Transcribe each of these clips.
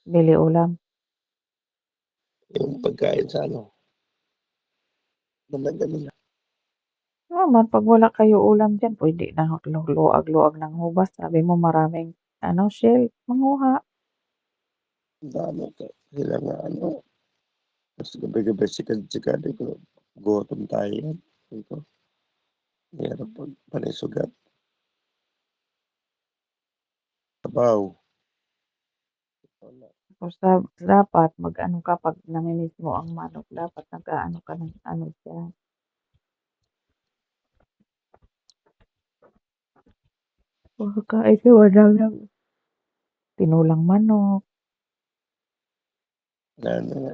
Bili ulam. Yung pagkain sa ano, dalaga nila. Naman 'pag wala kayo ulam diyan puwede na luwag-luwag ng hubas. Sabi mo maraming ano, shell, manguha. Ang dami sila nga ano, tas gabi-gabi sikad-sikadi ko, gutom tayo yan. Sabi ko, mahirap pag panay sugat. Sabaw, wala. Tapos dapat mag-ano ka 'pag nami-miss mo ang manok dapat nag-aano ka ng ano diyan, kumakain ka man lang ng tinulang manok. Wala na nga,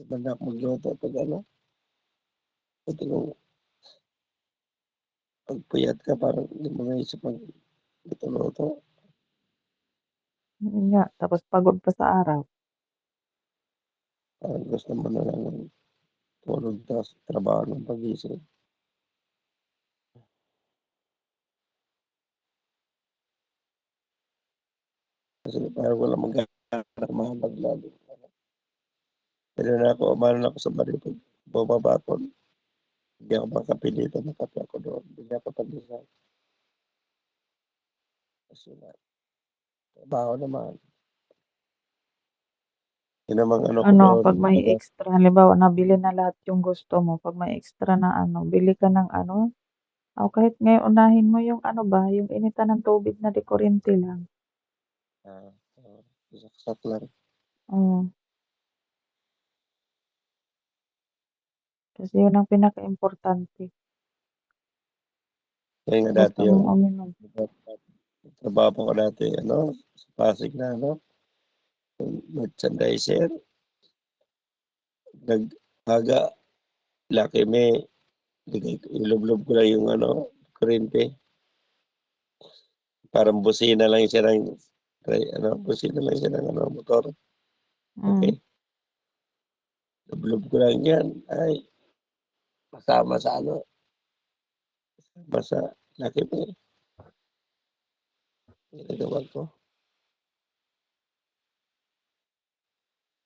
iba na ako magluto pag ano, pati kung pag puyat ka parang hindi mo naisip magluto-luto. Yun nga, tapos pagod pa sa araw. Parang gusto mo na lang ng tulog tas trabaho ng pagising. Kasi parang walang maghahanap mahabag lalo. Pero na ako, umano na ako sa bari pag bumaba ako, hindi ako makapilitan ng kape ako doon. Bili ako pandesal. Kasi na, trabaho naman. Yun namang ano ko Ano, doon, 'pag may baga, extra halimbawa nabili na lahat yung gusto mo, 'pag may extra na ano, bili ka ng ano, o kahit ngayon unahin mo yung ano ba, yung initan ng tubig na de kuryente lang. ah, ah, saksak lang. Oo, kasi yun ang pinakaimportante, Kaya nga dati basta yung mong uminom. trabaho ko dati, ano, sa Pasig na, ano, merchandiser, nag-aga, laki may, ilublob ko lang yung ano, kurente. Parang busina lang siya ng, ano, busina lang siya ng ano, motor. Okay. Hmm, Lublob ko lang yan. Ay, masama sa ano, basta laki pa eh. Ginagawa ko.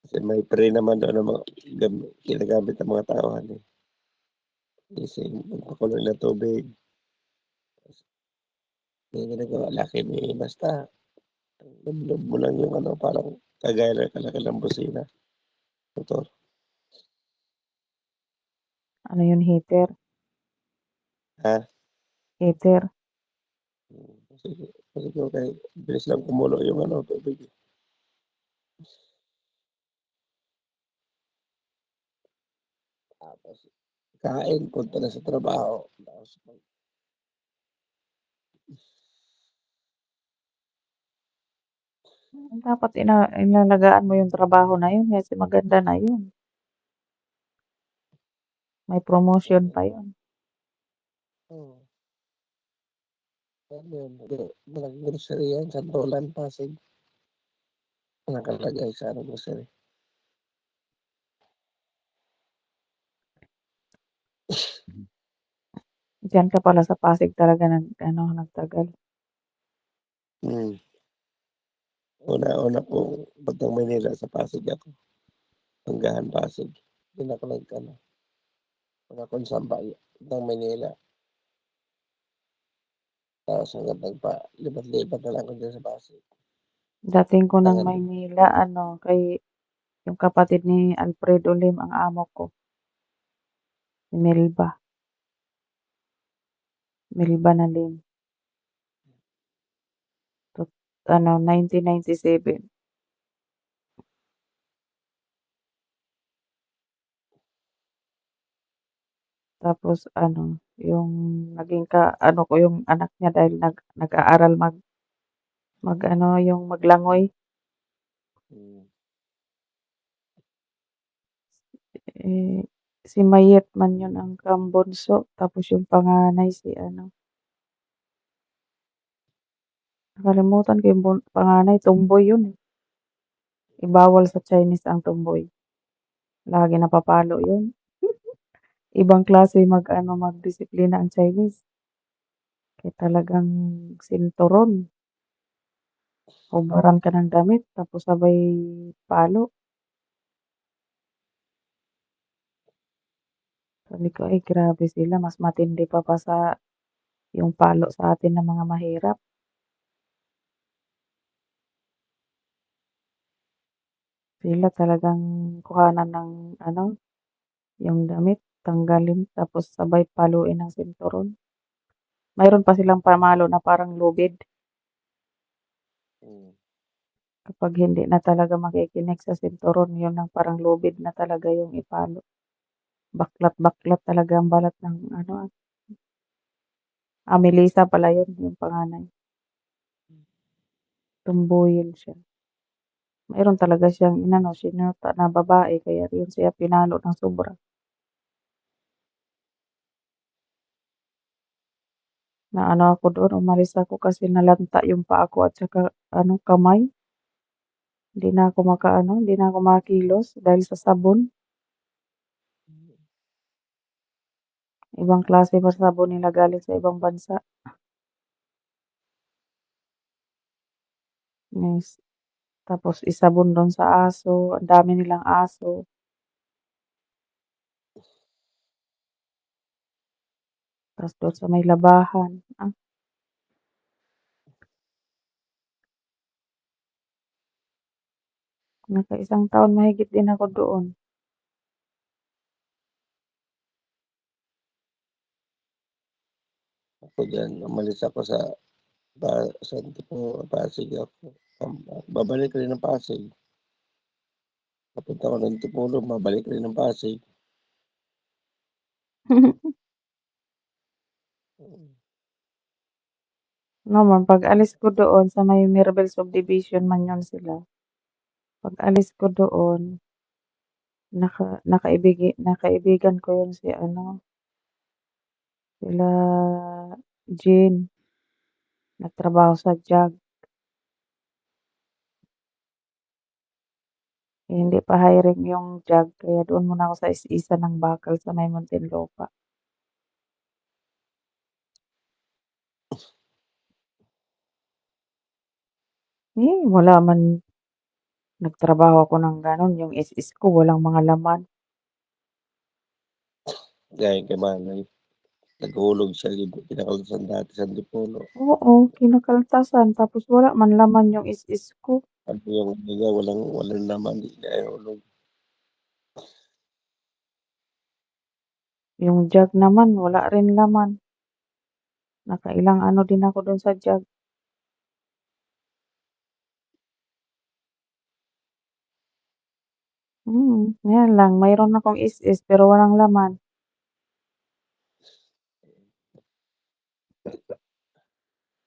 Kasi may pre naman doon ng mga ginagamit ng mga tauhan eh. Kasi magpakuloy na tubig. Yung ginagawa, laki ni basta lublob mo lang yung ano, parang kagaya ng kalaki ng busina. Motor. ano yun heater, Ha? heater. Kasi, kasi okay, bilis lang kumulo yung ano, tubig. Tapos, kain, punta na sa trabaho. Tapos, Dapat inalagaan mo yung trabaho na yun kasi maganda na yun, may promotion pa yun. oh, ano yun, malaking grocery yan, Santolan, Pasig. Nakalagay sa ano grocery. Diyan ka pala sa Pasig talaga nag-ano, nagtagal. Hmm. Una-una po, pagkang Manila sa Pasig ako. Hanggahan Pasig. Doon ako nag-ano, una akong sambay ng Manila. Tapos hanggang lipat-lipat na lang ako dyan sa Pasig. Dating ko ng Hanggang doon. Maynila ano, kay yung kapatid ni Alfredo Lim ang amo ko, si Melba na Lim. Tot ano, 1997. Tapos ano, yung naging ka-ano ko yung anak niya dahil nag-aaral mag-ano, yung maglangoy. Hmm. Eh, si Mayet man yun ang kambunso, tapos yung panganay si ano, nakalimutan ko yung panganay, tomboy yun eh. Ibawal sa Chinese ang tomboy. Lagi napapalo yun. Ibang klase mag-ano, magdisiplina ang Chinese. Kaya talagang sinturon. Hubaran ka ng damit tapos sabay palo. Sabi ko, "Ay grabe sila mas matindi pa sa yung palo sa atin na mga mahirap." Sila talagang kuhanan ng ano, yung damit, tanggalin tapos sabay paluin ng sinturon. Mayroon pa silang pamalo na parang lubid. Hmm. Kapag hindi na talaga makikinig sa sinturon, yun ang parang lubid na talaga yung ipalo. Baklat-baklat talaga ang balat ng ano, Melissa pala yun, yung panganay. Tumboyin siya. Mayroon talaga siyang inano, sinuta na babae kaya yun siya pinalo ng sobra. Naano ako doon, umalis ako kasi nalanta yung paa ko at saka ano, kamay. Hindi na ako makilos dahil sa sabon. Ibang klase pa sabon nila galing sa ibang bansa. Yes. Tapos isabon doon sa aso, ang dami nilang aso. Tapos doon sa may labahan. Naka-isang taon mahigit din ako doon. Ako diyan, umalis ako sa Antipolo, Pasig ako. Babalik rin ng Pasig. Papunta ako ng Antipolo, babalik rin ng Pasig. Mm. Naman pag-alis ko doon sa may Mirabel Subdivision man yun sila. Pag-alis ko doon, nakaibigan ko yun si ano, sila Jean, nagtrabaho sa JAG. Eh, hindi pa hiring yung JAG kaya doon muna ako sa is-isa ng bakal sa may Muntinlupa. Wala man nagtrabaho ako ng gano'n, yung is ko walang mga laman. Gaya kay Manay, naghulog siya, kinakaltasan dati sa Antipolo. Oo, kinakaltasan tapos wala man laman yung is ko. Ano yung niya, walang laman, di na nahulog. Yung JAG naman wala rin laman. Nakailang ano din ako do'n sa JAG. Yan lang mayroon akong is pero walang laman.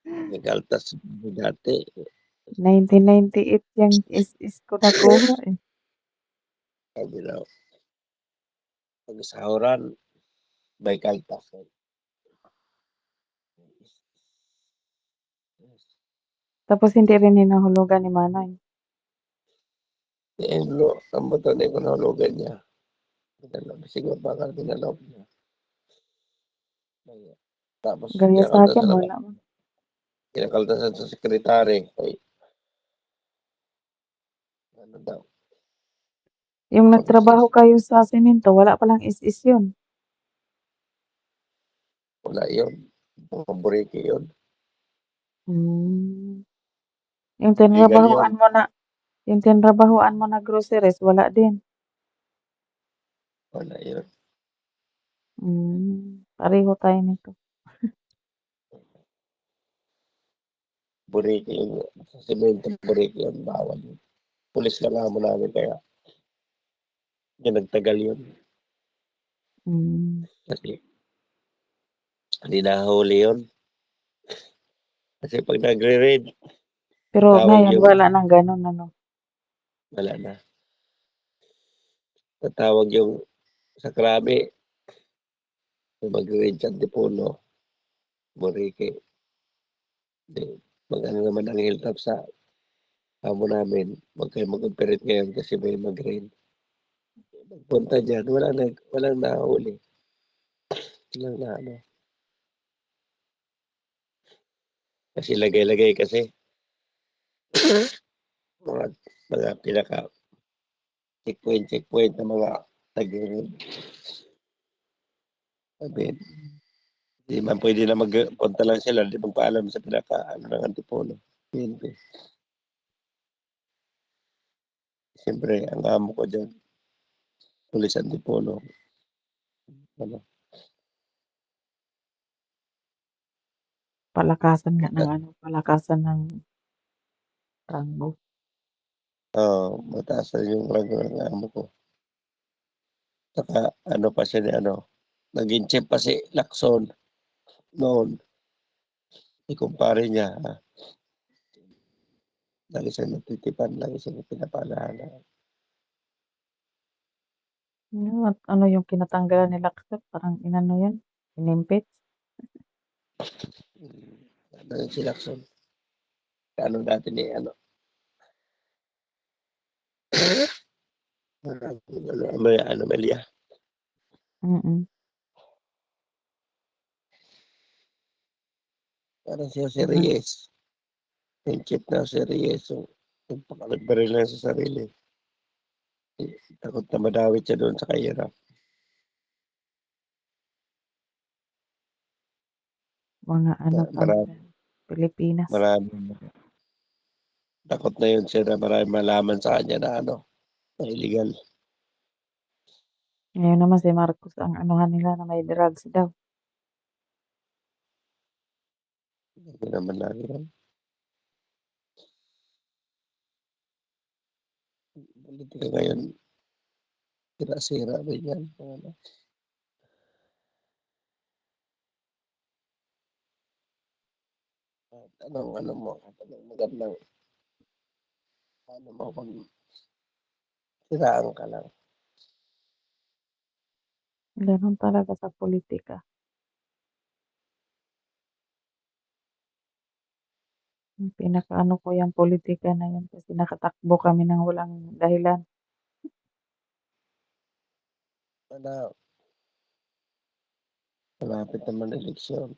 Nagkaltas dati, 1998 yang is ko nakuha, eh. sabi daw, pag sahuran, may kaltas. Tapos hindi rin hinahulugan ni Manay. Eh, lo, ang bato na ko nahulugan niya. Siguro baka pinalog niya. Tapos Gaya sa'kin kinakaltasan ako. wala man. Kinakaltasan sa sekretary. Ay, ano daw, Yung pag nagtrabaho kayo sa semento wala palang is yun? wala yun. Paborito yun. Hmm. Yung Legal yun. tinrabahuan mo na groceries wala din? Wala yun. Pareho tayo nito. Buriki yun. Sa semento, buriki yun. Bawal yun. Pulis lang amo namin kaya yun nagtagal yun. Hmm. Kasi hindi nahuli yun. Kasi pag nagre-raid, Pero tawag ngayon yung, wala ng gano'n ano? wala na. Tatawag yung sa Krabi, mag-raid sa Antipolo, buriki. Mag-ano naman ang hilltop sa amo namin. Huwag kayo mag-operate ngayon kasi may mag-raid. Punta dyan, walang nahuli. Walang na ano. Kasi lagay-lagay kasi. Mga mga pinaka checkpoint na mga tagiliid. Sabihin, di man pwede na punta lang sila, di magpaalam sa pinaka-ano ng Antipolo, PNP. Siyempre, ang amo ko diyan, Pulis Antipolo. Ano, Palakasan nga ng ano, palakasan ng ranggo. mataas na yung rango ng amo ko. Saka ano pa siya ni ano, naging chief pa si Lacson noon. Ikumpare niya, lagi siyang natitipan, lagi siyang pinapaalala. At ano yung kinatanggalan ni Lacson, parang inano yun, inimpeach. Ano yun si Lacson? Ano dati ni ano, Amelia. Mm. Parang si Jose Diba? Reyes. Yung chief na Jose Reyes. So, nagpakaligbaril lang sa sarili. Takot na madawit siya doon sa kahirap. Mga ano kami Marami, sa Pilipinas. marami. Takot na yun siya na marami malaman sa kanya na ano, na illegal. Ngayon naman si Marcos ang anuhan nila na may drugs daw. Hindi naman lagi yan. Politika ngayon, sira-sira ba yan? Ano, ano mo, anong magandang, ano mo kung siraan ka lang. Ganun talaga sa politika. Yung pinakaano ko yung politika na yun kasi nakatakbo kami ng walang dahilan. Ano, malapit naman ang eleksyon.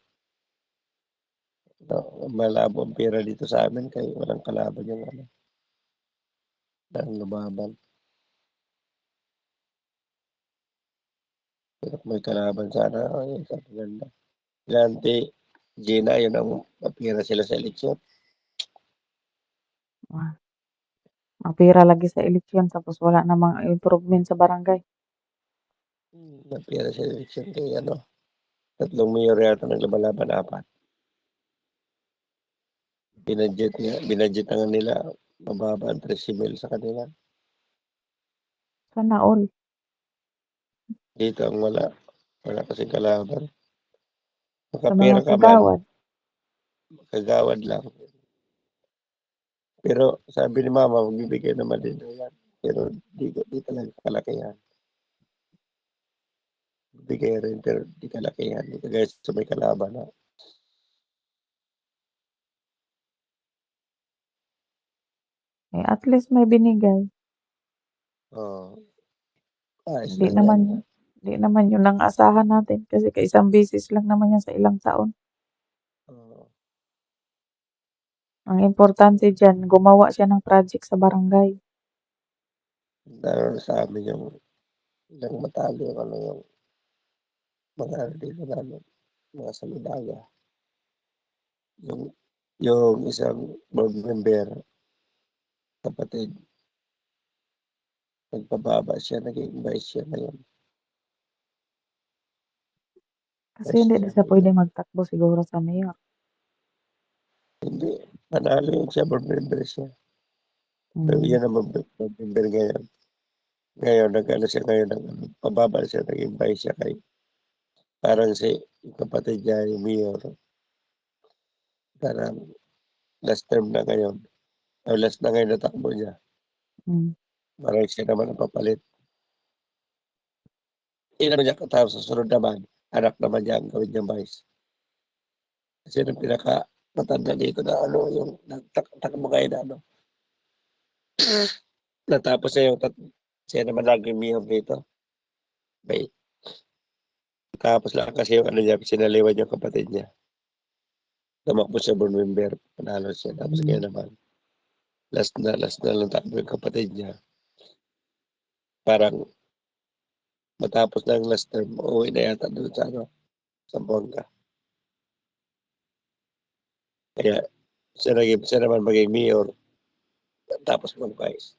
No, malabo ang pera dito sa amin kaya walang kalaban yung ano, ng lumaban. Pero kung may kalaban sana, ay, sa ganda. Dante, Gina, yun ang mapira sila sa eleksyon. Ah, mapira lagi sa eleksyon tapos wala namang improvement sa barangay. Mapira sa eleksyon kay ano, 3 mayor yata naglabalaban, 4. Binadget na nga nila, mababa ang 13 mil sa kanila. Sana all. Dito ang wala kasing kalaban. Sa mga Makapera ka man, kagawad. kagawad lang. Pero sabi ni mama, magbibigay naman din daw yan. Pero di talaga kalakihan. Bigay rin pero di kalakihan. Di kagaya sa may kalaban na. Eh, at least may binigay. Oh, ayos Hindi lang yan. naman hindi naman yun ang asahan natin kasi kaisang beses lang naman yan sa ilang taon. Oh, Ang importante diyan, gumawa siya ng project sa barangay. lalo sa amin yung ilang matalo yung ano yung mga ano dito namin, mga saludaya. Yung yung isang board member, kapatid, nagpababa siya, naging vice siya ngayon. Kasi Vice hindi na chair siya dito. pwede magtakbo siguro sa mayor. Hindi, panalo yun siya, board member siya. Pero Hmm. yan ang board member ngayon. Ngayon, nag-ano siya ngayon, pababa siya, naging vice siya kay, parang si yung kapatid niya, yung mayor, parang last term na ngayon, o last na ngayon na takbo niya. Hmm. Parang siya naman ang papalit. Inano niya katapos sa sunod naman, anak naman niya ang gawin niyang vice. Kasi nung pinaka matanda dito na ano, yung nagtakbo kayo na ano, natapos niya yung siya naman laging mayor dito. May, tapos lang kasi yung ano niya, sinaliwan yung kapatid niya. Tumakbo siya board member, panalo siya, tapos kaya Hmm. naman. last na lang takbo yung kapatid niya. Parang matapos ng last term, uuwi na yata doon sa ano, Zamboanga. Kaya siya naman maging mayor, tapos mag-vice.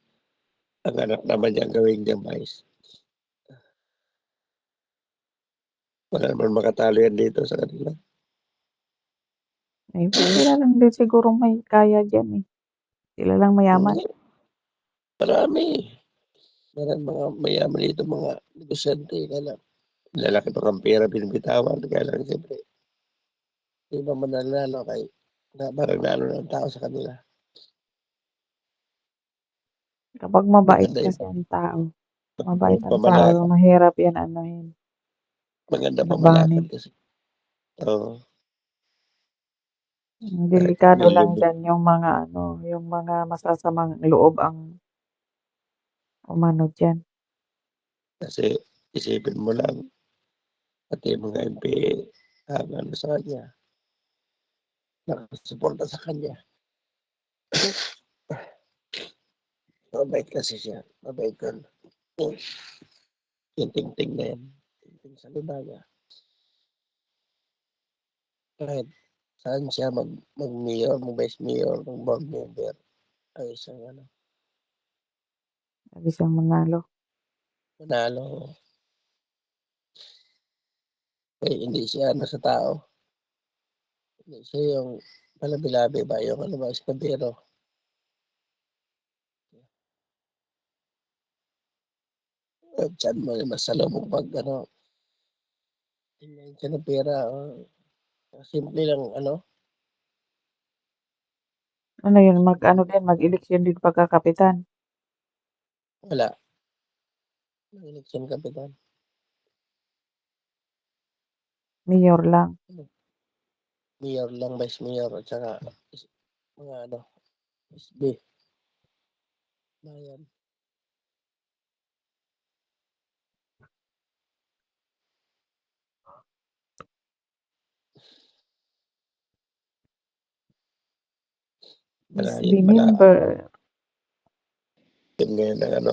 Ang anak naman niya gawing niyang vice. Wala naman makatalo yan dito sa kanila. Eh, sila lang din sigurong may kaya diyan, eh. Sila lang mayaman. Marami. Maraming mga mayaman dito, mga negosyante, kaya lang lalaki pa ang pera binibitawan, kaya lang siyempre di ba mananalo kay parang naano ng tao sa kanila. Kapag mabait Maganda kasi yung ang tao, mabait ang tao, pamalakad, mahirap yan anuhin, maganda pamalakad labanin. kasi. Oo, kahit Delikado lang milyon, diyan yung mga ano, yung mga masasamang loob ang umano diyan. kasi isipin mo lang, pati yung mga MP ang ano sa kanya, nakasuporta sa kanya. Mabait kasi siya, mabait yun. Yung tingting na yan, tingting sa libaga. Kahit saan siya mag-mayor, mag-vice mayor, mag-board member, ay isang ano, Sabi siyang manalo. manalo. Eh, hindi siya ano sa tao. Hindi siya yung palabi-labi ba, yung ano ba, eskandero. At saan mo masalubong pag ano, tingnan siya ng pera. Simple lang ano, Ano yun, mag-ano din, mag-eleksyon din pagkakapitan. wala. Election kapitan. Mayor lang. Mayor lang, vice mayor, at saka mga ano, SB, bayan. SB Malayo, member. yun ngayon ng ano,